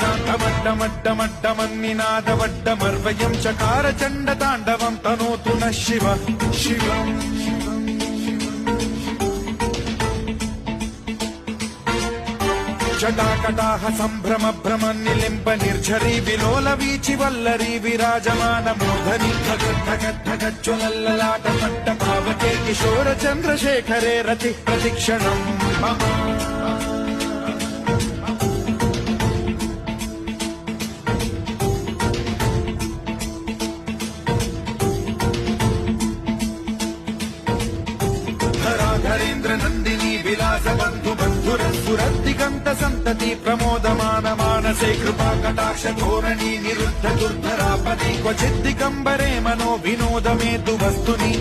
మణికాంతమడ్డమడ్డమడ్డమన్నినాదవడ్డమర్వయం చకార చండ తాండవం తనోతు న శివ శివం జటాకటాహ సంభ్రమ భ్రమ నిలింప నిర్ఝరీ విలోల వీచి వల్లరీ విరాజమాన మూర్ధని ఘగద్ధగద్ధగజ్వలల్లలాట పట్ట పావకే కిశోర చంద్రశేఖరే రతి ప్రతిక్షణం ధరేంద్ర నందిని విలాస బంధు బంధురస్ఫురద్దిగంత సంతతి ప్రమోదమాన మానసే కృపా కటాక్ష ధోరణి నిరుద్ధ దుర్ధరాపది క్వచిద్దిగంబరే మనో వినోదమేతు వస్తుని